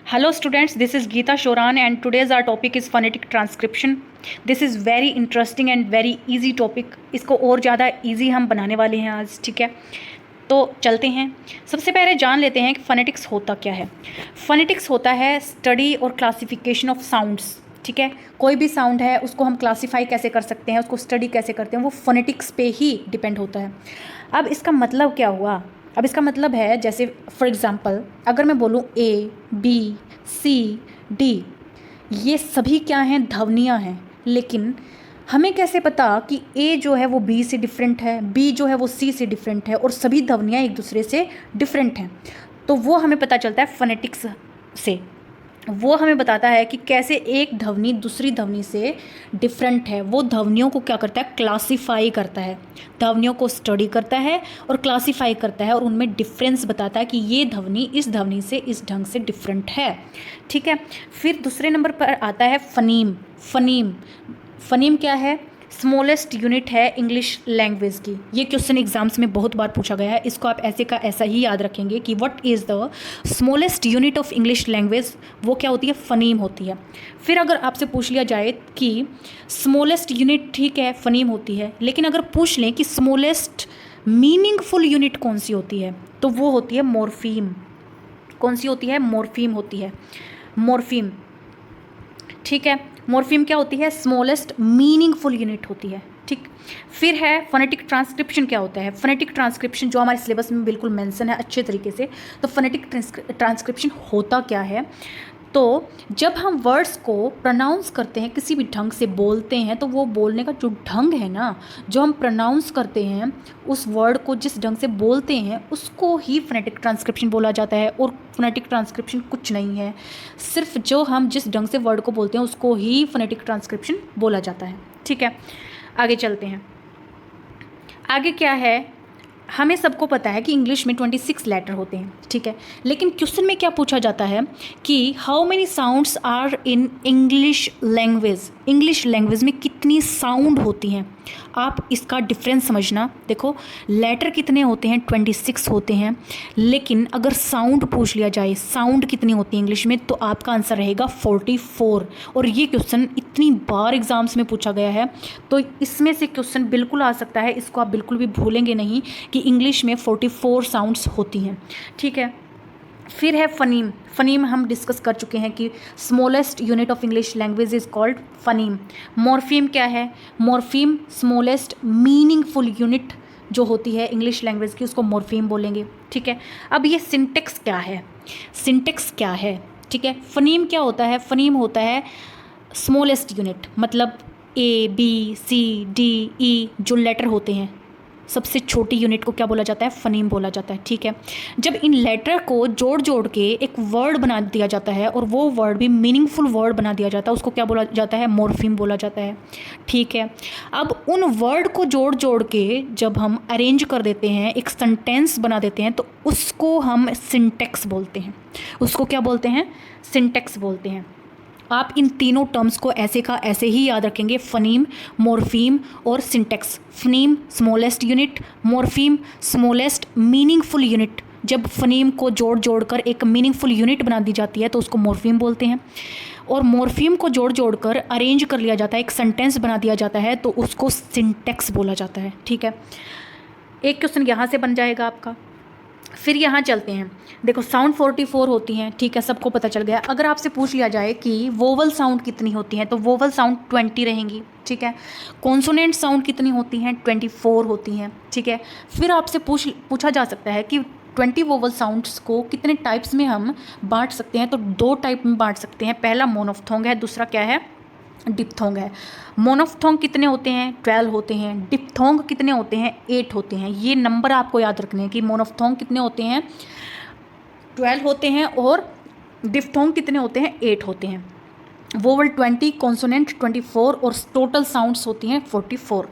Hello students, this is Geeta Shoran and today's our topic is phonetic transcription. This is very interesting and very easy topic. इसको और ज़्यादा easy हम बनाने वाले हैं आज, ठीक है। तो चलते हैं, सबसे पहले जान लेते हैं कि फोनेटिक्स होता क्या है। फोनेटिक्स होता है स्टडी और क्लासिफिकेशन ऑफ साउंड्स, ठीक है। कोई भी साउंड है उसको हम क्लासीफाई कैसे कर सकते हैं, उसको स्टडी कैसे करते हैं, वो फोनेटिक्स पे ही डिपेंड होता है। अब इसका मतलब क्या हुआ, अब इसका मतलब है जैसे फॉर एग्ज़ाम्पल अगर मैं बोलूँ ए बी सी डी, ये सभी क्या हैं, ध्वनियाँ हैं। लेकिन हमें कैसे पता कि ए जो है वो बी से डिफरेंट है, बी जो है वो सी से डिफरेंट है और सभी ध्वनियाँ एक दूसरे से डिफरेंट हैं। तो वो हमें पता चलता है फोनेटिक्स से। वो हमें बताता है कि कैसे एक ध्वनि दूसरी ध्वनि से डिफरेंट है। वो ध्वनियों को क्या करता है, क्लासीफाई करता है, ध्वनियों को स्टडी करता है और क्लासीफाई करता है और उनमें डिफरेंस बताता है कि ये ध्वनि इस ध्वनि से इस ढंग से डिफरेंट है, ठीक है। फिर दूसरे नंबर पर आता है फनीम। फनीम फनीम क्या है, स्मॉलेस्ट यूनिट है इंग्लिश लैंग्वेज की। ये क्वेश्चन एग्जाम्स में बहुत बार पूछा गया है, इसको आप ऐसे का ऐसा ही याद रखेंगे कि what is the smallest unit of English language, वो क्या होती है, फनीम होती है। फिर अगर आपसे पूछ लिया जाए कि स्मॉलेस्ट यूनिट, ठीक है, फनीम होती है, लेकिन अगर पूछ लें कि स्मॉलेस्ट मीनिंगफुल यूनिट कौन सी होती है, तो वो होती है मॉर्फीम। कौन सी होती है, मॉर्फीम होती है, मॉर्फीम, ठीक है। मॉर्फीम क्या होती है, स्मॉलेस्ट मीनिंगफुल यूनिट होती है, ठीक। फिर है फोनेटिक ट्रांसक्रिप्शन। क्या होता है फोनेटिक ट्रांसक्रिप्शन, जो हमारे सिलेबस में बिल्कुल मेंशन है अच्छे तरीके से। तो फोनेटिक ट्रांसक्रिप्शन होता क्या है, तो जब हम वर्ड्स को प्रोनाउंस करते हैं, किसी भी ढंग से बोलते हैं, तो वो बोलने का जो ढंग है ना, जो हम प्रोनाउंस करते हैं उस वर्ड को जिस ढंग से बोलते हैं उसको ही फोनेटिक ट्रांसक्रिप्शन बोला जाता है। और फोनेटिक ट्रांसक्रिप्शन कुछ नहीं है, सिर्फ जो हम जिस ढंग से वर्ड को बोलते हैं उसको ही फोनेटिक ट्रांसक्रिप्शन बोला जाता है, ठीक है। आगे चलते हैं, आगे क्या है, हमें सबको पता है कि इंग्लिश में 26 लेटर होते हैं, ठीक है। लेकिन क्वेश्चन में क्या पूछा जाता है कि how many sounds are in English language, English language में कितनी साउंड होती हैं। आप इसका डिफरेंस समझना, देखो लेटर कितने होते हैं, 26 होते हैं। लेकिन अगर साउंड पूछ लिया जाए, साउंड कितनी होती है इंग्लिश में, तो आपका आंसर रहेगा 44। और ये क्वेश्चन इतनी बार एग्जाम्स में पूछा गया है, तो इसमें से क्वेश्चन बिल्कुल आ सकता है, इसको आप बिल्कुल भी भूलेंगे नहीं कि इंग्लिश में 44 साउंड्स होती हैं, ठीक है। फिर है फनीम। फनीम हम डिस्कस कर चुके हैं कि smallest unit of English language is called phoneme. Morpheme क्या है, मॉर्फीम स्मॉलेस्ट मीनिंगफुल यूनिट जो होती है इंग्लिश लैंग्वेज की, उसको मॉर्फीम बोलेंगे, ठीक है। अब ये सिंटेक्स क्या है, सिंटेक्स क्या है, ठीक है। फनीम क्या होता है, फनीम होता है स्मॉलेस्ट यूनिट, मतलब A B C D E जो लेटर होते हैं, सबसे छोटी यूनिट को क्या बोला जाता है, फनीम बोला जाता है, ठीक है। जब इन लेटर को जोड़ जोड़ के एक वर्ड बना दिया जाता है और वो वर्ड भी मीनिंगफुल वर्ड बना दिया जाता है, उसको क्या बोला जाता है, मॉर्फीम बोला जाता है, ठीक है। अब उन वर्ड को जोड़ जोड़ के जब हम अरेंज कर देते हैं, एक सेंटेंस बना देते हैं, तो उसको हम सिंटेक्स बोलते हैं, उसको क्या बोलते हैं, सिंटेक्स बोलते हैं। आप इन तीनों टर्म्स को ऐसे का ऐसे ही याद रखेंगे, फनीम, मॉर्फीम और syntax. Phoneme smallest unit, morpheme smallest meaningful unit. जब फनीम को जोड़ जोड़ कर एक मीनिंगफुल यूनिट बना दी जाती है तो उसको मॉर्फीम बोलते हैं, और मॉर्फीम को जोड़ जोड़ कर अरेंज कर लिया जाता है, एक सेंटेंस बना दिया जाता है, तो उसको सिंटेक्स बोला जाता है, ठीक है। एक क्वेश्चन यहाँ से बन जाएगा आपका। फिर यहाँ चलते हैं, देखो साउंड 44 होती हैं, ठीक है, सबको पता चल गया। अगर आपसे पूछ लिया जाए कि वोवल साउंड कितनी होती हैं, तो वोवल साउंड 20 रहेंगी, ठीक है। कॉन्सोनेंट साउंड कितनी होती हैं, 24 होती हैं, ठीक है। फिर आपसे पूछा जा सकता है कि 20 वोवल साउंड्स को कितने टाइप्स में हम बांट सकते हैं, तो 2 टाइप में बांट सकते हैं। पहला मोनोफ्थोंग है, दूसरा क्या है, डिप्थोंग है। मोनोफ्थोंग कितने होते हैं, 12 होते हैं। डिप्थोंग कितने होते हैं, 8 होते हैं। ये नंबर आपको याद रखने हैं कि मोनोफ्थोंग कितने होते हैं, 12 होते हैं, और डिप्थोंग कितने होते हैं, 8 होते हैं। वोवल 20, कॉन्सोनेंट 24 और टोटल साउंड्स होती हैं 44,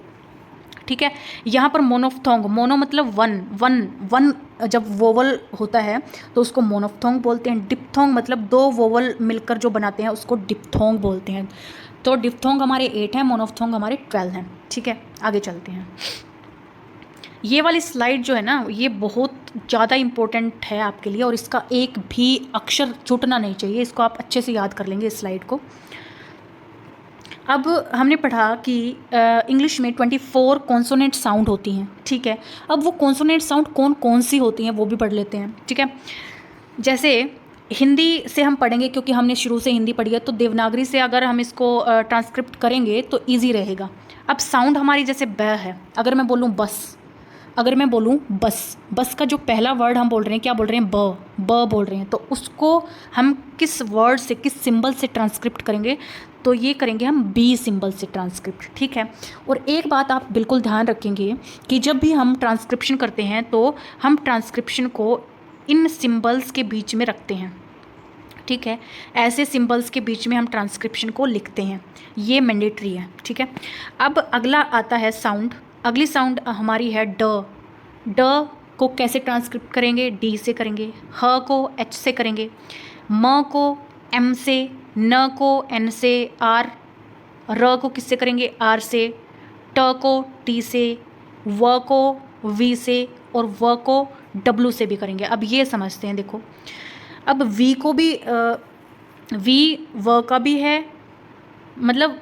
ठीक है। यहाँ पर मोनोफ्थोंग, मोनो मतलब वन, वन वन जब वोवल होता है तो उसको मोनोफ्थोंग बोलते हैं। डिप्थोंग मतलब 2 वोवल मिलकर जो बनाते हैं उसको डिप्थोंग बोलते हैं। तो डिप्थोंग हमारे 8 हैं, मोनोफ्थोंग हमारे 12 हैं, ठीक है। आगे चलते हैं, ये वाली स्लाइड जो है ना, ये बहुत ज़्यादा इम्पोर्टेंट है आपके लिए, और इसका एक भी अक्षर छूटना नहीं चाहिए। इसको आप अच्छे से याद कर लेंगे इस स्लाइड को। अब हमने पढ़ा कि इंग्लिश में 24 कॉन्सोनेंट साउंड होती हैं, ठीक है। अब वो कॉन्सोनेंट साउंड कौन कौन सी होती हैं वो भी पढ़ लेते हैं, ठीक है। जैसे हिंदी से हम पढ़ेंगे, क्योंकि हमने शुरू से हिंदी पढ़ी है, तो देवनागरी से अगर हम इसको ट्रांसक्रिप्ट करेंगे तो ईजी रहेगा। अब साउंड हमारी जैसे ब है, अगर मैं बोलूँ बस, अगर मैं बोलूँ बस, बस का जो पहला वर्ड हम बोल रहे हैं, क्या बोल रहे हैं, ब बोल रहे हैं, तो उसको हम किस वर्ड से, किस सिंबल से ट्रांसक्रिप्ट करेंगे, तो ये करेंगे हम बी सिंबल से ट्रांसक्रिप्ट, ठीक है। और एक बात आप बिल्कुल ध्यान रखेंगे कि जब भी हम ट्रांसक्रिप्शन करते हैं तो हम ट्रांसक्रिप्शन को इन सिंबल्स के बीच में रखते हैं, ठीक है। ऐसे सिंबल्स के बीच में हम ट्रांसक्रिप्शन को लिखते हैं, ये मैंडेटरी है, ठीक है। अब अगला आता है साउंड। अगली साउंड हमारी है ड। ड को कैसे ट्रांसक्रिप्ट करेंगे, डी से करेंगे। ह को एच से करेंगे। म को एम से, न को एन से, आर। र को किससे करेंगे, आर से। ट को टी से, व को वी से, और व को डब्लू से भी करेंगे। अब ये समझते हैं, देखो अब वी को भी वी व का भी है, मतलब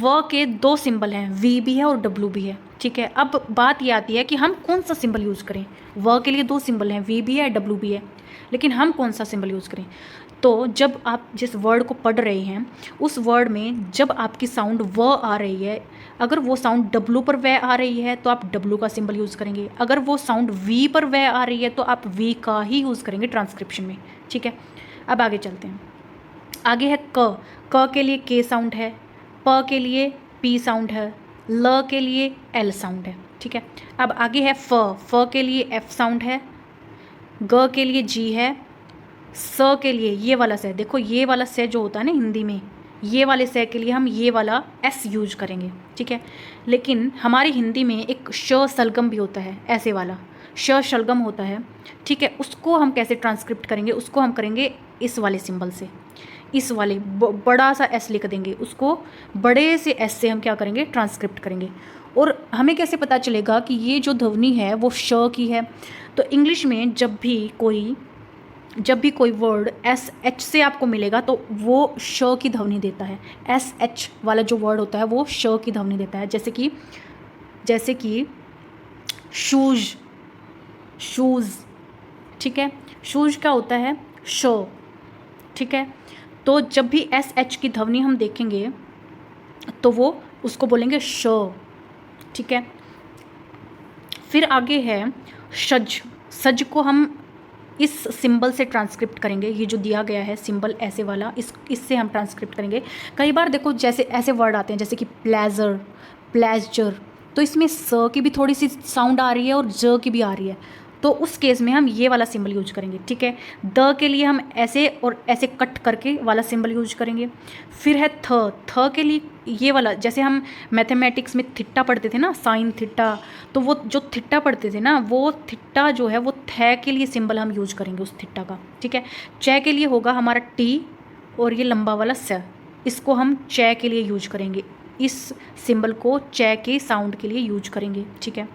व के दो सिंबल हैं, वी भी है और डब्लू भी है, ठीक है। अब बात ये आती है कि हम कौन सा सिंबल यूज़ करें। व के लिए दो सिंबल हैं, वी भी है डब्लू भी है, लेकिन हम कौन सा सिंबल यूज़ करें। तो जब आप जिस वर्ड को पढ़ रहे हैं उस वर्ड में जब आपकी साउंड व आ रही है, अगर वो साउंड डब्लू पर व आ रही है तो आप डब्लू का सिंबल यूज़ करेंगे। अगर वो साउंड वी पर व आ रही है तो आप वी का ही यूज़ करेंगे ट्रांसक्रिप्शन में, ठीक है। अब आगे चलते हैं। आगे है क। क के लिए के साउंड है, प के लिए पी साउंड है, ल के लिए एल साउंड है, ठीक है। अब आगे है फ। फ के लिए एफ साउंड है, ग के लिए जी है, स के लिए ये वाला से, देखो ये वाला से जो होता है ना हिंदी में, ये वाले से के लिए हम ये वाला एस यूज करेंगे, ठीक है। लेकिन हमारी हिंदी में एक श सलगम भी होता है, ऐसे वाला श शलगम होता है, ठीक है। उसको हम कैसे ट्रांसक्रिप्ट करेंगे, उसको हम करेंगे इस वाले सिंबल से, इस वाले बड़ा सा एस लिख देंगे, उसको बड़े से एस से हम क्या करेंगे, ट्रांसक्रिप्ट करेंगे। और हमें कैसे पता चलेगा कि ये जो ध्वनि है वो श की है। तो इंग्लिश में जब भी कोई वर्ड एस एच से आपको मिलेगा तो वो श की ध्वनि देता है। एस एच वाला जो वर्ड होता है वो श की ध्वनि देता है। जैसे कि शूज, ठीक है। शूज क्या होता है, श, ठीक है। तो जब भी एस एच की ध्वनि हम देखेंगे तो वो उसको बोलेंगे श, ठीक है। फिर आगे है सज। सज को हम इस सिंबल से ट्रांसक्रिप्ट करेंगे, ये जो दिया गया है सिंबल ऐसे वाला, इससे हम ट्रांसक्रिप्ट करेंगे। कई बार देखो जैसे ऐसे वर्ड आते हैं जैसे कि प्लेजर, प्लेजर, तो इसमें स की भी थोड़ी सी साउंड आ रही है और ज की भी आ रही है, तो उस केस में हम ये वाला सिंबल यूज करेंगे, ठीक है। द के लिए हम ऐसे और ऐसे कट करके वाला सिंबल यूज करेंगे। फिर है थ के लिए ये वाला, जैसे हम मैथमेटिक्स में थिट्टा पढ़ते थे ना, साइन थिट्टा, तो वो जो थिट्टा पढ़ते थे ना, वो थिट्टा जो है वो थ के लिए सिंबल हम यूज करेंगे उस थिट्टा का, ठीक है। च के लिए होगा हमारा टी और ये लंबा वाला स, इसको हम च के लिए यूज करेंगे, इस सिंबल को च के साउंड के लिए यूज करेंगे, ठीक है।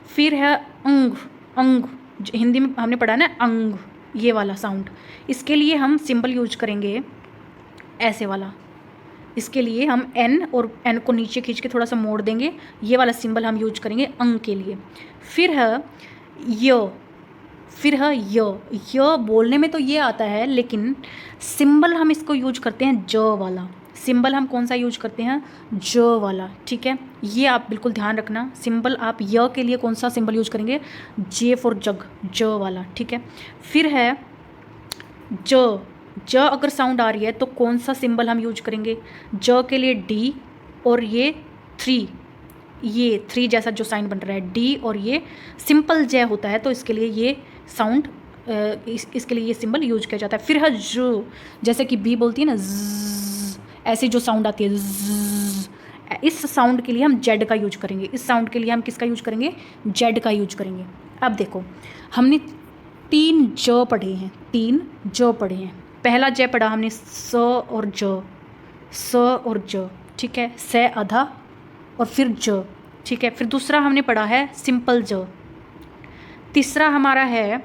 फिर है अंग। अंग हिंदी में हमने पढ़ा ना अंग, ये वाला साउंड, इसके लिए हम सिंबल यूज करेंगे ऐसे वाला। इसके लिए हम एन और एन को नीचे खींच के थोड़ा सा मोड़ देंगे, ये वाला सिंबल हम यूज करेंगे अंग के लिए। फिर है य। फिर है य बोलने में तो ये आता है, लेकिन सिंबल हम इसको यूज करते हैं ज वाला। सिंबल हम कौन सा यूज करते हैं, ज वाला, ठीक है। ये आप बिल्कुल ध्यान रखना, सिंबल आप य के लिए कौन सा सिंबल यूज करेंगे, जे फॉर जग, ज वाला, ठीक है। फिर है ज अगर साउंड आ रही है तो कौन सा सिंबल हम यूज करेंगे, ज के लिए डी और ये थ्री जैसा जो साइन बन रहा है डी, और ये सिंपल ज होता है तो इसके लिए ये साउंड इसके लिए ये सिंबल यूज किया जाता है। फिर है ज, जैसे कि बी बोलती है ना, ऐसी जो साउंड आती है, इस साउंड के लिए हम जेड का यूज करेंगे। इस साउंड के लिए हम किसका यूज करेंगे, जेड का यूज करेंगे। अब देखो हमने 3 ज पढ़े हैं, 3 ज पढ़े हैं। पहला ज पढ़ा हमने स और ज, स और ज, ठीक है, से आधा और फिर ज, ठीक है। फिर दूसरा हमने पढ़ा है सिंपल ज, तीसरा हमारा है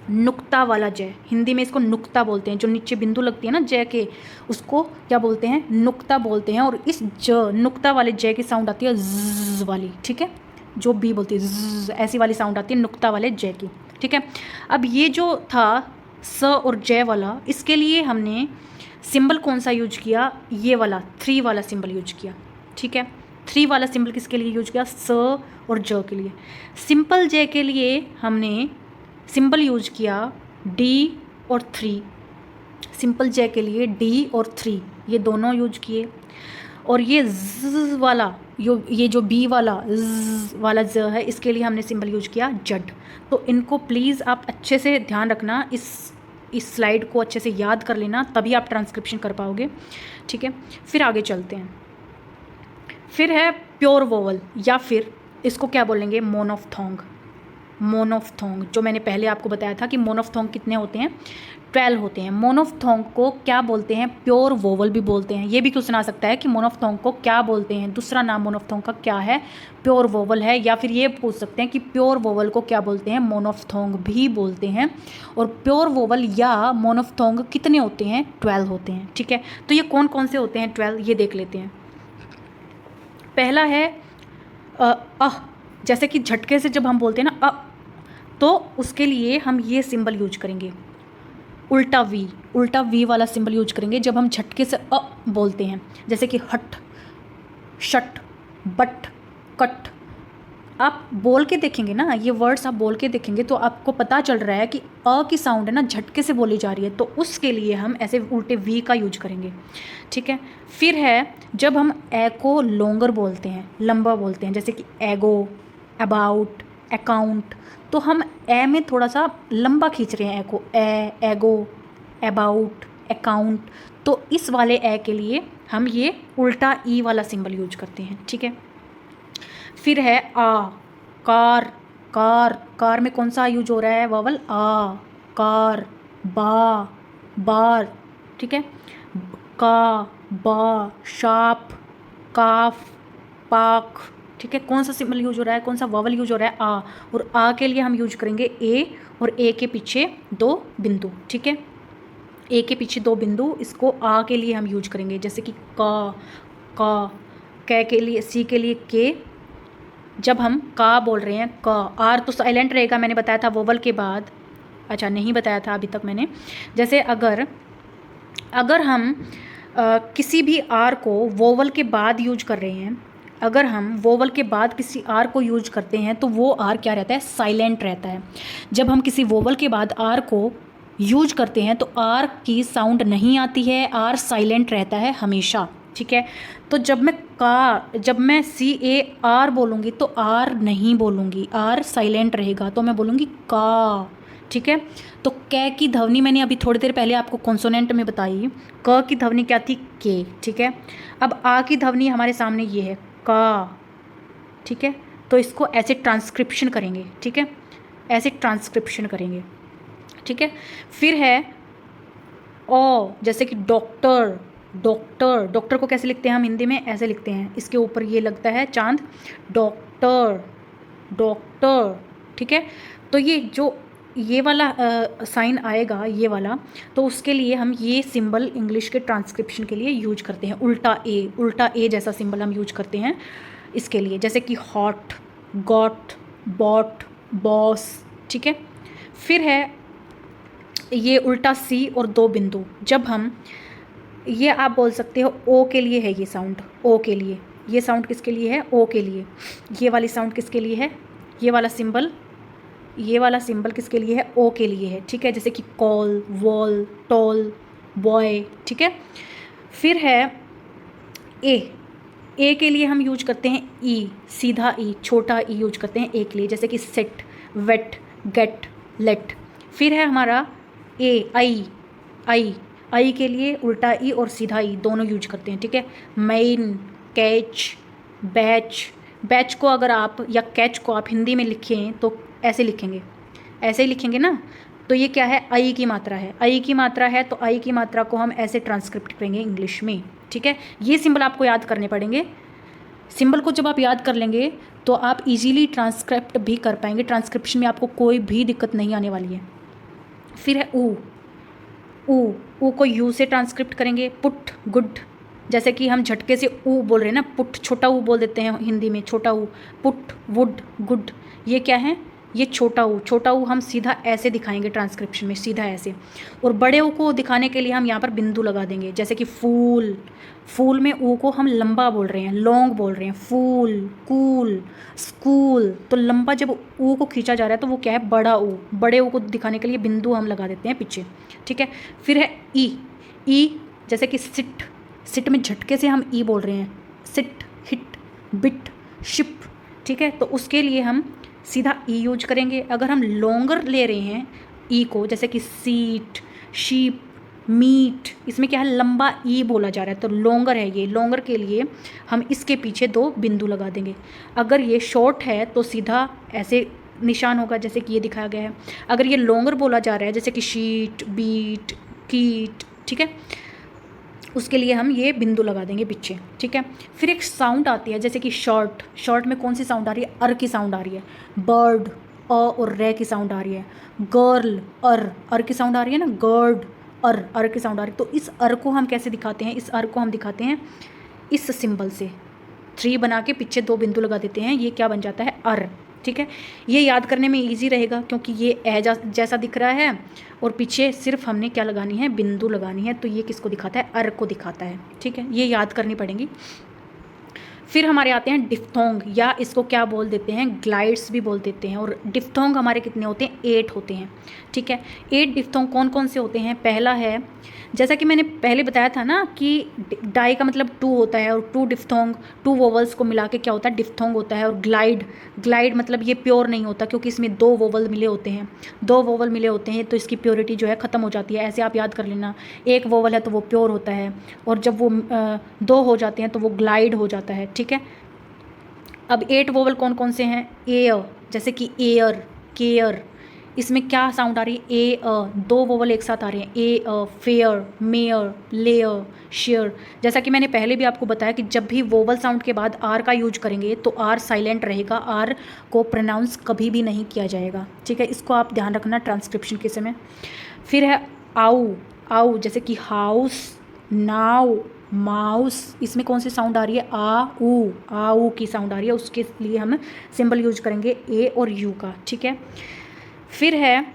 नुक्ता वाला जय, हिंदी में इसको नुक्ता बोलते हैं, जो नीचे बिंदु लगती है ना जय के, उसको क्या बोलते हैं, नुक्ता बोलते हैं। और इस ज नुक्ता वाले जय की साउंड आती है ज़ वाली, ठीक है, जो बी बोलती है ज़, ऐसी वाली साउंड आती है नुक्ता वाले जय की, ठीक है। अब ये जो था स और जय वाला, इसके लिए हमने सिंबल कौन सा यूज किया, ये वाला 3 वाला सिंबल यूज किया, ठीक है। 3 वाला सिंबल किसके लिए यूज किया, स और ज के लिए। सिंपल जय के लिए हमने सिंबल यूज किया डी और 3, सिंपल जय के लिए डी और 3 ये दोनों यूज किए। और ये ज वाला ये जो बी वाला ज वाला ज है, इसके लिए हमने सिंबल यूज किया जड। तो इनको प्लीज़ आप अच्छे से ध्यान रखना, इस स्लाइड को अच्छे से याद कर लेना, तभी आप ट्रांसक्रिप्शन कर पाओगे, ठीक है। फिर आगे चलते हैं। फिर है प्योर वोवल, या फिर इसको क्या बोलेंगे, मोनोफ्थोंग। मोनोफ्थोंग, जो मैंने पहले आपको बताया था कि मोनोफ्थोंग कितने होते हैं, 12 होते हैं। मोनोफ्थोंग को क्या बोलते हैं, प्योर वोवल भी बोलते हैं। ये भी क्वेश्चन आ सकता है कि मोनोफ्थोंग को क्या बोलते हैं, दूसरा नाम मोनोफ्थोंग का क्या है, प्योर वोवल है। या फिर ये पूछ सकते हैं कि प्योर वोवल को क्या बोलते हैं, मोनोफ्थोंग भी बोलते हैं। और प्योर वोवल या मोनोफ्थोंग कितने होते हैं, 12 होते हैं, ठीक है। तो ये कौन कौन से होते हैं 12, ये देख लेते हैं। पहला है जैसे कि झटके से जब हम बोलते हैं ना तो उसके लिए हम ये सिंबल यूज करेंगे, उल्टा वी वाला सिंबल यूज करेंगे जब हम झटके से बोलते हैं। जैसे कि हट, शट, बट, कट। आप बोल के देखेंगे ना, ये वर्ड्स आप बोल के देखेंगे तो आपको पता चल रहा है कि की साउंड है ना झटके से बोली जा रही है, तो उसके लिए हम ऐसे उल्टे वी का यूज करेंगे, ठीक है। फिर है जब हम ए को लॉन्गर बोलते हैं, लंबा बोलते हैं, जैसे कि एगो, अबाउट, अकाउंट, तो हम ए में थोड़ा सा लंबा खींच रहे हैं ए को, एगो, अबाउट, अकाउंट। तो इस वाले ए के लिए हम ये उल्टा ई वाला सिंबल यूज करते हैं, ठीक है। फिर है कार में कौन सा यूज हो रहा है, वोवल आ, कार, बार, ठीक है, का, बा, शाप, काफ, पाक, ठीक है। कौन सा सिंबल यूज हो रहा है, कौन सा वोवल यूज हो रहा है, आ। और आ के लिए हम यूज करेंगे ए, और ए के पीछे 2 बिंदु, ठीक है, ए के पीछे 2 बिंदु, इसको आ के लिए हम यूज करेंगे। जैसे कि कै के लिए, सी के लिए के, जब हम का बोल रहे हैं का, आर तो साइलेंट रहेगा, मैंने बताया था वोवल के बाद, अच्छा नहीं बताया था अभी तक मैंने। जैसे अगर हम किसी भी आर को वोवल के बाद यूज कर रहे हैं, अगर हम वोवल के बाद किसी आर को यूज करते हैं तो वो आर क्या रहता है, साइलेंट रहता है। जब हम किसी वोवल के बाद आर को यूज करते हैं तो आर की साउंड नहीं आती है, आर साइलेंट रहता है हमेशा, ठीक है। तो जब मैं CAR बोलूँगी तो आर नहीं बोलूँगी, आर साइलेंट रहेगा, तो मैं बोलूँगी का, ठीक है। तो कै की ध्वनि मैंने अभी थोड़ी देर पहले आपको कॉन्सोनेंट में बताई, क की ध्वनि क्या थी, के, ठीक है। अब आ की ध्वनि हमारे सामने ये है का, ठीक है। तो इसको ऐसे ट्रांसक्रिप्शन करेंगे, ठीक है, ऐसे ट्रांसक्रिप्शन करेंगे, ठीक है। फिर है ओ, जैसे कि डॉक्टर को कैसे लिखते हैं हम हिंदी में, ऐसे लिखते हैं, इसके ऊपर ये लगता है चांद, डॉक्टर, ठीक है। तो ये वाला साइन आएगा, ये वाला, तो उसके लिए हम ये सिंबल इंग्लिश के ट्रांसक्रिप्शन के लिए यूज करते हैं, उल्टा ए जैसा सिंबल हम यूज करते हैं इसके लिए। जैसे कि हॉट, गॉट, बॉट, बॉस, ठीक है। फिर है ये उल्टा सी और 2 बिंदु, जब हम ये आप बोल सकते हो ओ के लिए है ये साउंड, ओ के लिए, ये साउंड किसके लिए है, ओ के लिए। ये वाली साउंड किसके लिए है, ये वाला सिंबल किसके लिए है, ओ के लिए है, ठीक है। जैसे कि कॉल, वॉल, टॉल, बॉय, ठीक है। फिर है ए के लिए हम यूज करते हैं ई, सीधा ई, छोटा ई यूज करते हैं ए के लिए। जैसे कि सेट, वेट, गेट, लेट। फिर है हमारा आई के लिए उल्टा ई और सीधा ई दोनों यूज करते हैं, ठीक है। मेन, कैच, बैच को अगर आप या कैच को आप हिंदी में लिखें तो ऐसे ही लिखेंगे ना, तो ये क्या है, आई की मात्रा है, तो आई की मात्रा को हम ऐसे ट्रांसक्रिप्ट करेंगे इंग्लिश में, ठीक है। ये सिंबल आपको याद करने पड़ेंगे, सिंबल को जब आप याद कर लेंगे तो आप इजीली ट्रांसक्रिप्ट भी कर पाएंगे, ट्रांसक्रिप्शन में आपको कोई भी दिक्कत नहीं आने वाली है। फिर है ऊ, ऊ, ऊ को यू से ट्रांसक्रिप्ट करेंगे, पुट गुड, जैसे कि हम झटके से ऊ बोल रहे हैं ना, पुट छोटा ऊ बोल देते हैं हिंदी में, छोटा ऊ, पुट वुड गुड, ये क्या है, ये छोटा ऊ, छोटा ऊ हम सीधा ऐसे दिखाएंगे ट्रांसक्रिप्शन में, सीधा ऐसे। और बड़े ऊ को दिखाने के लिए हम यहाँ पर बिंदु लगा देंगे, जैसे कि फूल, फूल में ऊ को हम लंबा बोल रहे हैं, लॉन्ग बोल रहे हैं, फूल, कूल, स्कूल, तो लंबा जब ऊ को खींचा जा रहा है तो वो क्या है, बड़ा ऊ, बड़े ऊ को दिखाने के लिए बिंदु हम लगा देते हैं पीछे, ठीक है। फिर है ई, ई जैसे कि सिट, सिट में झटके से हम ई बोल रहे हैं, सिट, हिट, बिट, शिप, ठीक है, तो उसके लिए हम सीधा ई यूज करेंगे। अगर हम लॉन्गर ले रहे हैं ई को, जैसे कि सीट, शीप, मीट, इसमें क्या है, लंबा ई बोला जा रहा है तो लॉन्गर है ये, लॉन्गर के लिए हम इसके पीछे 2 बिंदु लगा देंगे। अगर ये शॉर्ट है तो सीधा ऐसे निशान होगा जैसे कि ये दिखाया गया है। अगर ये लॉन्गर बोला जा रहा है जैसे कि शीट, बीट, कीट, ठीक है, उसके लिए हम ये बिंदु लगा देंगे पीछे, ठीक है। फिर एक साउंड आती है जैसे कि शॉर्ट, शॉर्ट में कौन सी साउंड आ रही है, अर की साउंड आ रही है। बर्ड, अ और रे की साउंड आ रही है। गर्ल, अर की साउंड आ रही है ना, गर्ड, अर की साउंड आ रही है। तो इस अर को हम कैसे दिखाते हैं, इस अर को हम दिखाते हैं इस सिंबल से, 3 बना के पीछे 2 बिंदु लगा देते हैं, ये क्या बन जाता है, अर, ठीक है। ये याद करने में इजी रहेगा क्योंकि ये जैसा दिख रहा है और पीछे सिर्फ हमने क्या लगानी है, बिंदु लगानी है, तो ये किसको दिखाता है, अर को दिखाता है, ठीक है। ये याद करनी पड़ेंगी। फिर हमारे आते हैं डिफ्थोंग, या इसको क्या बोल देते हैं, ग्लाइड्स भी बोल देते हैं। और डिफ्थोंग हमारे कितने होते हैं, 8 होते हैं, ठीक है। 8 डिफ्थोंग कौन कौन से होते हैं, पहला है जैसा कि मैंने पहले बताया था ना कि डाई का मतलब 2 होता है, और 2 डिफ्थोंग, 2 वोवल्स को मिला के क्या होता है, डिफ्थोंग होता है। और ग्लाइड, ग्लाइड मतलब ये प्योर नहीं होता क्योंकि इसमें 2 वोवल मिले होते हैं, 2 वोवल मिले होते हैं तो इसकी प्योरिटी जो है ख़त्म हो जाती है। ऐसे आप याद कर लेना, 1 वोवल है तो वो प्योर होता है, और जब वो 2 हो जाते हैं तो वो ग्लाइड हो जाता है, ठीक है। अब 8 वोवल कौन कौन से हैं, एयर, जैसे कि एयर, केयर, इसमें क्या साउंड आ रही है, ए अ, 2 वोवल एक साथ आ रहे हैं, ए अ, फेयर, मेयर, लेयर, शेयर। जैसा कि मैंने पहले भी आपको बताया कि जब भी वोवल साउंड के बाद आर का यूज करेंगे तो आर साइलेंट रहेगा, आर को प्रोनाउंस कभी भी नहीं किया जाएगा, ठीक है। इसको आप ध्यान रखना ट्रांसक्रिप्शन के समय। फिर है आउ, आउ जैसे कि हाउस, नाउ, माउस, इसमें कौन सी साउंड आ रही है, आ ऊ की साउंड आ रही है, उसके लिए हम सिंबल यूज करेंगे ए और यू का, ठीक है। फिर है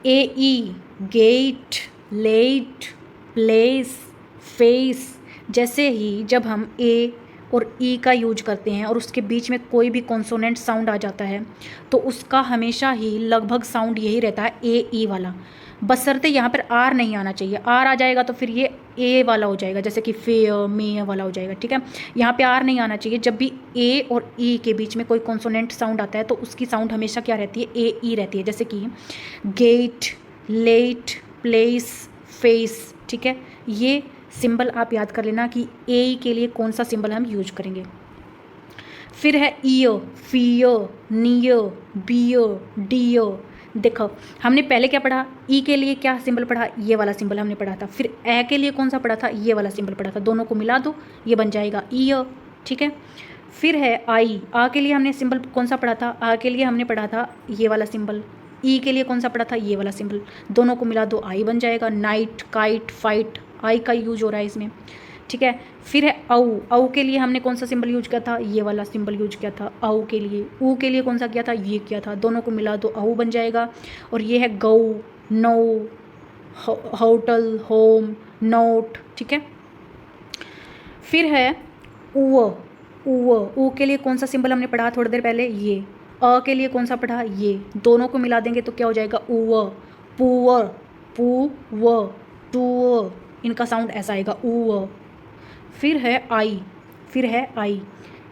ए ई, गेट, लेट, प्लेस, फेस। जैसे ही जब हम ए और ई का यूज करते हैं और उसके बीच में कोई भी कॉन्सोनेंट साउंड आ जाता है तो उसका हमेशा ही लगभग साउंड यही रहता है, ए ई वाला, बशर्ते यहाँ पर आर नहीं आना चाहिए। आर आ जाएगा तो फिर ये ए वाला हो जाएगा, जैसे कि फेयर, मे वाला हो जाएगा, ठीक है। यहाँ पे आर नहीं आना चाहिए। जब भी ए और ई के बीच में कोई कॉन्सोनेंट साउंड आता है तो उसकी साउंड हमेशा क्या रहती है, ए ई रहती है, जैसे कि गेट, लेट, प्लेस, फेस, ठीक है। ये सिंबल आप याद कर लेना कि ए ई के लिए कौन सा सिंबल हम यूज करेंगे। फिर है ear, fear, near, bear, dear. देखो हमने पहले क्या पढ़ा, ई के लिए क्या सिंबल पढ़ा, ये वाला सिंबल हमने पढ़ा था। फिर ए के लिए कौन सा पढ़ा था, ये वाला सिंबल पढ़ा था। दोनों को मिला दो, ये बन जाएगा ईयर, ठीक है। फिर है आई, आ के लिए हमने सिंबल कौन सा पढ़ा था, आ के लिए हमने पढ़ा था ये वाला सिंबल। ई के लिए कौन सा पढ़ा था, ये वाला सिंबल। दोनों को मिला दो, आई बन जाएगा। नाइट, काइट, फाइट, आई का यूज हो रहा है इसमें, ठीक है। फिर है औ, औ के लिए हमने कौन सा सिंबल यूज किया था, ये वाला सिंबल यूज किया था औ के लिए। ऊ के लिए कौन सा किया था, ये किया था। दोनों को मिला दो, औ बन जाएगा। और ये है गौ, नो, होटल, होम, नोट, ठीक है। फिर है ऊ, ऊ के लिए कौन सा सिंबल हमने पढ़ा थोड़ी देर पहले, ये। अ के लिए कौन सा पढ़ा, ये। दोनों को मिला देंगे तो क्या हो जाएगा, ऊ, पुअर, पू व, टू, इनका साउंड ऐसा आएगा, ऊ। फिर है आई, फिर है आई।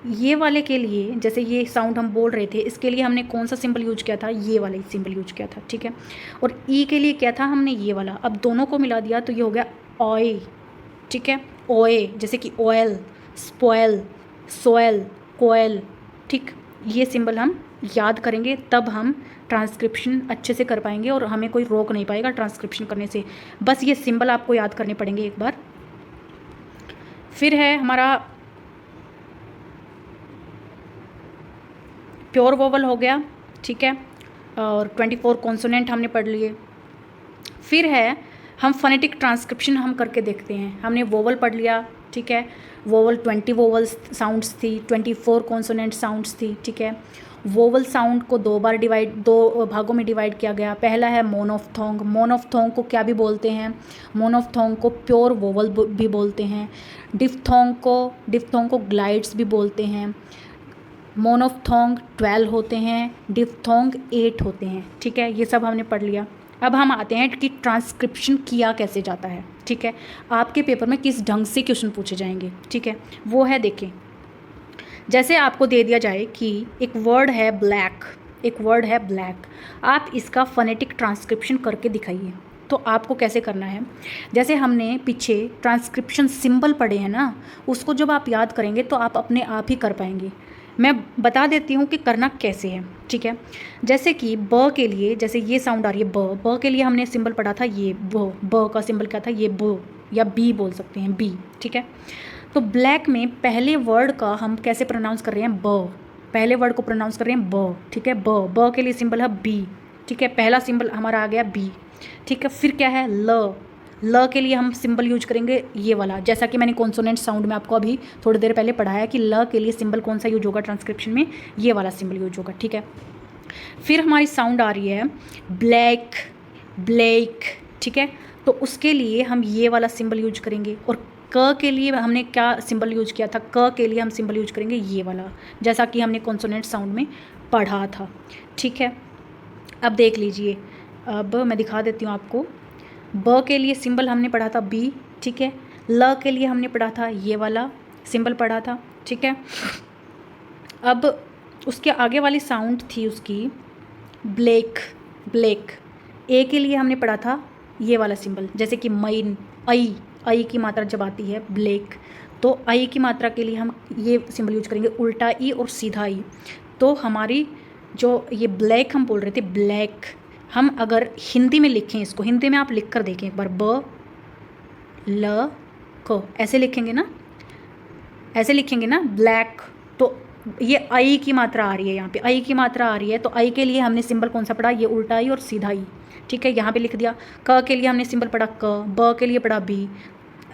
ये वाले के लिए जैसे ये साउंड हम बोल रहे थे, इसके लिए हमने कौन सा सिंबल यूज किया था, ये वाला सिंबल यूज किया था, ठीक है। और ई के लिए क्या था, हमने ये वाला। अब दोनों को मिला दिया तो ये हो गया ऑय, ठीक है। ओए जैसे कि ऑयल, स्पॉयल, सोयल, कोयल, ठीक। ये सिंबल हम याद करेंगे तब हम ट्रांसक्रिप्शन अच्छे से कर पाएंगे और हमें कोई रोक नहीं पाएगा ट्रांसक्रिप्शन करने से। बस ये सिंबल आपको याद करने पड़ेंगे एक बार। फिर है हमारा प्योर वोवल हो गया, ठीक है, और 24 कॉन्सोनेंट हमने पढ़ लिए। फिर है हम फोनेटिक ट्रांसक्रिप्शन हम करके देखते हैं। हमने वोवल पढ़ लिया, ठीक है, वोवल 20 वोवल्स साउंड्स थी, 24 कॉन्सोनेंट साउंड्स थी, ठीक है। वोवल साउंड को दो भागों में डिवाइड किया गया। पहला है मोनोफ्थोंग। मोनोफ्थोंग को क्या भी बोलते हैं? मोनोफ्थोंग को प्योर वोवल भी बोलते हैं। डिफ्थोंग को ग्लाइड्स भी बोलते हैं। मोनोफ्थोंग 12 होते हैं, डिफ्थोंग 8 होते हैं, ठीक है। ये सब हमने पढ़ लिया। अब हम आते हैं कि ट्रांसक्रिप्शन किया कैसे जाता है, ठीक है। आपके पेपर में किस ढंग से क्वेश्चन पूछे जाएंगे, ठीक है, वो है देखें। जैसे आपको दे दिया जाए कि एक वर्ड है ब्लैक, एक वर्ड है ब्लैक, आप इसका फोनेटिक ट्रांसक्रिप्शन करके दिखाइए। तो आपको कैसे करना है, जैसे हमने पीछे ट्रांसक्रिप्शन सिंबल पढ़े हैं ना, उसको जब आप याद करेंगे तो आप अपने आप ही कर पाएंगे। मैं बता देती हूँ कि करना कैसे है, ठीक है। जैसे कि ब के लिए, जैसे ये साउंड आ रही है ब के लिए हमने सिंबल पढ़ा था ये ब का सिंबल क्या था, ये ब या बी बोल सकते हैं, बी, ठीक है। तो ब्लैक में पहले वर्ड का हम कैसे प्रोनाउंस कर रहे हैं, ब, पहले वर्ड को प्रोनाउंस कर रहे हैं ब, ठीक है। ब के लिए सिंबल है बी, ठीक है, पहला सिंबल हमारा आ गया बी, ठीक है। फिर क्या है ल के लिए हम सिंबल यूज करेंगे ये वाला, जैसा कि मैंने कॉन्सोनेंट साउंड में आपको अभी थोड़ी देर पहले पढ़ाया कि ल के लिए सिंबल कौन सा यूज होगा ट्रांसक्रिप्शन में, ये वाला सिंबल यूज होगा, ठीक है। फिर हमारी साउंड आ रही है ब्लैक, ठीक है, तो उसके लिए हम ये वाला सिंबल यूज करेंगे। और क के लिए हमने क्या सिंबल यूज किया था, क के लिए हम सिंबल यूज करेंगे ये वाला, जैसा कि हमने कॉन्सोनेंट साउंड में पढ़ा था, ठीक है। अब देख लीजिए, अब मैं दिखा देती हूँ आपको। ब के लिए सिंबल हमने पढ़ा था बी, ठीक है। ल के लिए हमने पढ़ा था ये वाला सिंबल पढ़ा था, ठीक है। अब उसके आगे वाली साउंड थी उसकी ब्लैक। ए के लिए हमने पढ़ा था ये वाला सिंबल, जैसे कि मइन, आई की मात्रा जब आती है ब्लैक, तो आई की मात्रा के लिए हम ये सिंबल यूज करेंगे, उल्टा ई और सीधा ई। तो हमारी जो ये ब्लैक हम बोल रहे थे, ब्लैक, हम अगर हिंदी में लिखें इसको, हिंदी में आप लिख कर देखें एक बार, ब ल क, ऐसे लिखेंगे ना, ऐसे लिखेंगे ना ब्लैक, तो ये आई की मात्रा आ रही है, यहाँ पे आई की मात्रा आ रही है, तो आई के लिए हमने सिंबल कौन सा पढ़ा, ये उल्टा ई और सीधा ई, ठीक है, यहाँ पे लिख दिया। क के लिए हमने सिंबल पढ़ा क, ब के लिए पढ़ा बी,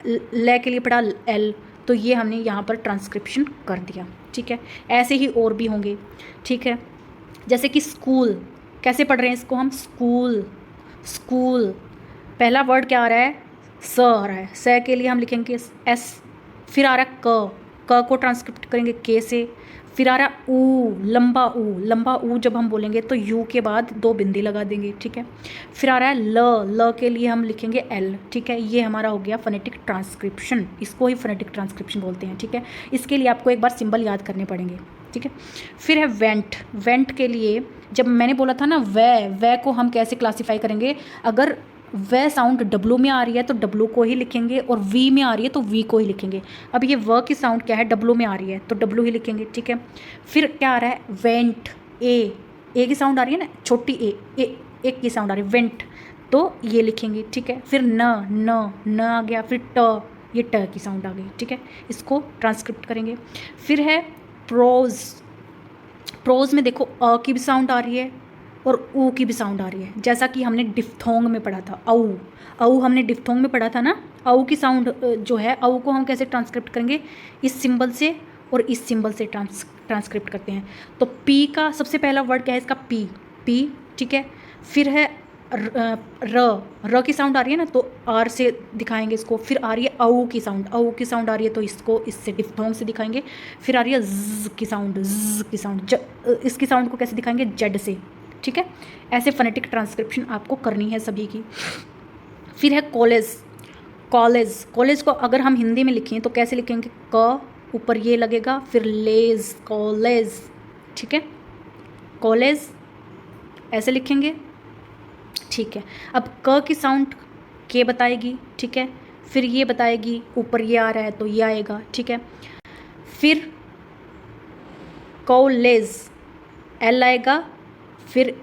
ल के लिए पढ़ा एल, तो ये हमने यहाँ पर ट्रांसक्रिप्शन कर दिया, ठीक है। ऐसे ही और भी होंगे, ठीक है। जैसे कि स्कूल, कैसे पढ़ रहे हैं इसको हम, स्कूल, पहला वर्ड क्या आ रहा है, स आ रहा है, स के लिए हम लिखेंगे एस, फिर आ रहा है क को ट्रांसक्रिप्ट करेंगे के से, फिर आ रहा है ऊ, लंबा ऊ जब हम बोलेंगे तो यू के बाद 2 बिंदी लगा देंगे, ठीक है। फिर आ रहा है ल के लिए हम लिखेंगे एल, ठीक है। ये हमारा हो गया फोनेटिक ट्रांसक्रिप्शन, इसको ही फोनेटिक ट्रांसक्रिप्शन बोलते हैं, ठीक है। इसके लिए आपको एक बार सिंबल याद करने पड़ेंगे, ठीक है। फिर है वेंट के लिए, जब मैंने बोला था ना वह को हम कैसे क्लासीफाई करेंगे, अगर वह साउंड डब्लू में आ रही है तो डब्लू को ही लिखेंगे, और वी में आ रही है तो वी को ही लिखेंगे। अब ये व की साउंड क्या है, डब्लू में आ रही है तो डब्लू ही लिखेंगे, ठीक है। फिर क्या आ रहा है, वेंट, ए की साउंड आ रही है ना, छोटी एक की साउंड आ रही है, वेंट, तो ये लिखेंगे, ठीक है। फिर न आ गया, फिर ये ट की साउंड आ गई, ठीक है, इसको ट्रांसक्रिप्ट करेंगे। फिर है प्रोज में देखो अ की भी साउंड आ रही है और ऊ की भी साउंड आ रही है, जैसा कि हमने डिफ्थोंग में पढ़ा था, औ हमने डिफ्थोंग में पढ़ा था ना। औ की साउंड जो है, औ को हम कैसे ट्रांसक्रिप्ट करेंगे, इस सिंबल से और इस सिंबल से ट्रांसक्रिप्ट करते हैं। तो पी का सबसे पहला वर्ड क्या है इसका, पी, ठीक है। फिर है र की साउंड आ रही है ना, तो आर से दिखाएंगे इसको। फिर आ रही है औ की साउंड आ रही है, तो इसको इससे डिफ्थोंग से दिखाएंगे। फिर आ रही है ज़ की साउंड, इसकी साउंड को कैसे दिखाएंगे, जेड से, ठीक है। ऐसे फोनेटिक ट्रांसक्रिप्शन आपको करनी है सभी की। फिर है कॉलेज को अगर हम हिंदी में लिखें तो कैसे लिखेंगे, क ऊपर ये लगेगा, फिर लेज, कॉलेज, ठीक है, कॉलेज ऐसे लिखेंगे, ठीक है। अब क की साउंड के बताएगी, ठीक है। फिर ये बताएगी, ऊपर ये आ रहा है तो ये आएगा, ठीक है। फिर कॉलेज एल आएगा, फिर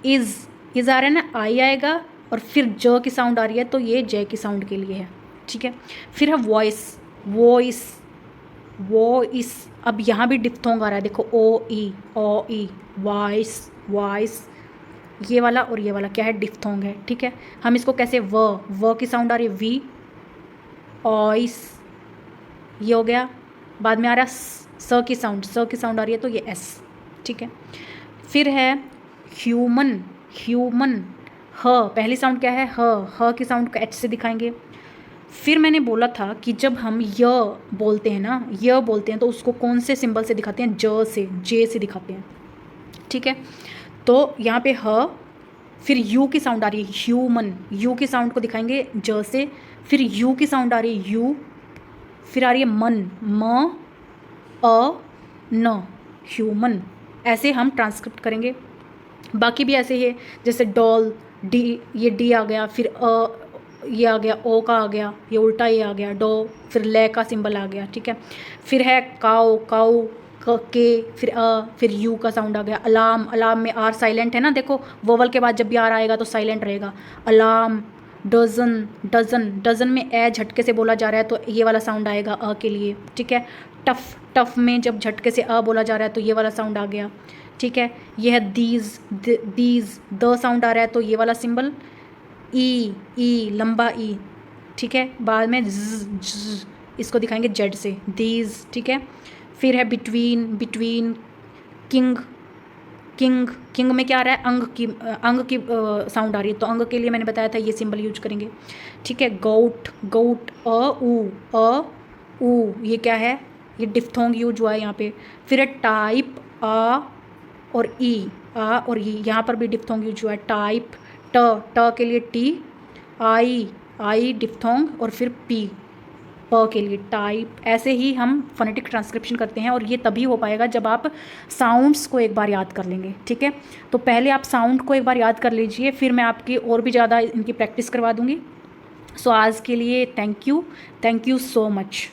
इज आ रहा है ना, आई आएगा, और फिर ज की साउंड आ रही है तो ये जे की साउंड के लिए है, ठीक है। फिर है वॉइस अब यहाँ भी डिप्थोंग आ रहा है, देखो ओ ई वॉइस वॉइस, ये वाला और ये वाला क्या है, डिप्थोंग है। ठीक है, हम इसको कैसे, व की साउंड आ रही है वी, ऑइस, ये हो गया। बाद में आ रहा स की साउंड आ रही है तो ये एस। ठीक है, फिर है ह्यूमन, ह्यूमन, ह पहली साउंड क्या है, ह की साउंड को एच से दिखाएंगे। फिर मैंने बोला था कि जब हम य बोलते हैं ना, य बोलते हैं तो उसको कौन से सिंबल से दिखाते हैं, जे से दिखाते हैं। ठीक है, तो यहाँ पे ह, फिर यू की साउंड आ रही है ह्यूमन, यू की साउंड को दिखाएंगे ज से। फिर यू की साउंड आ रही है यू, फिर आ रही है मन, म अ न, ह्यूमन। ऐसे हम ट्रांसक्रिप्ट करेंगे। बाकी भी ऐसे ही है, जैसे डॉल, डी, ये डी आ गया, फिर ये आ गया, ओ का आ गया, ये उल्टा ये आ गया, डो, फिर ले का सिंबल आ गया। ठीक है, फिर है काऊ, के, फिर यू का साउंड आ गया। अलार्म, अलार्म में आर साइलेंट है ना, देखो वोवल के बाद जब भी आर आएगा तो साइलेंट रहेगा। अलार्म, डजन, डजन में ए झटके से बोला जा रहा है तो ये वाला साउंड आएगा अ के लिए। ठीक है, टफ, टफ में जब झटके से अ बोला जा रहा है तो ये वाला साउंड आ गया। ठीक है, ये है दीज, द साउंड आ रहा है तो ये वाला सिंबल, ई लंबा ई। ठीक है, बाद में ज, इसको दिखाएंगे जेड से, दीज। ठीक है, फिर है बिटवीन, किंग, किंग में क्या आ रहा है, अंग की साउंड आ रही है तो अंग के लिए मैंने बताया था ये सिंबल यूज करेंगे। ठीक है, गोट, अ ऊ, ये क्या है, ये डिफ्थोंग यूज हुआ है यहाँ पे। फिर है टाइप, आ और ई, यहाँ पर भी डिफ्थोंग यूज हुआ है। टाइप, ट के लिए टी, आई डिफ्थोंग, और फिर पी, प के लिए टाइप। ऐसे ही हम फोनेटिक ट्रांसक्रिप्शन करते हैं और ये तभी हो पाएगा जब आप साउंड्स को एक बार याद कर लेंगे। ठीक है, तो पहले आप साउंड को एक बार याद कर लीजिए, फिर मैं आपकी और भी ज़्यादा इनकी प्रैक्टिस करवा दूँगी। सो आज के लिए थैंक यू सो मच।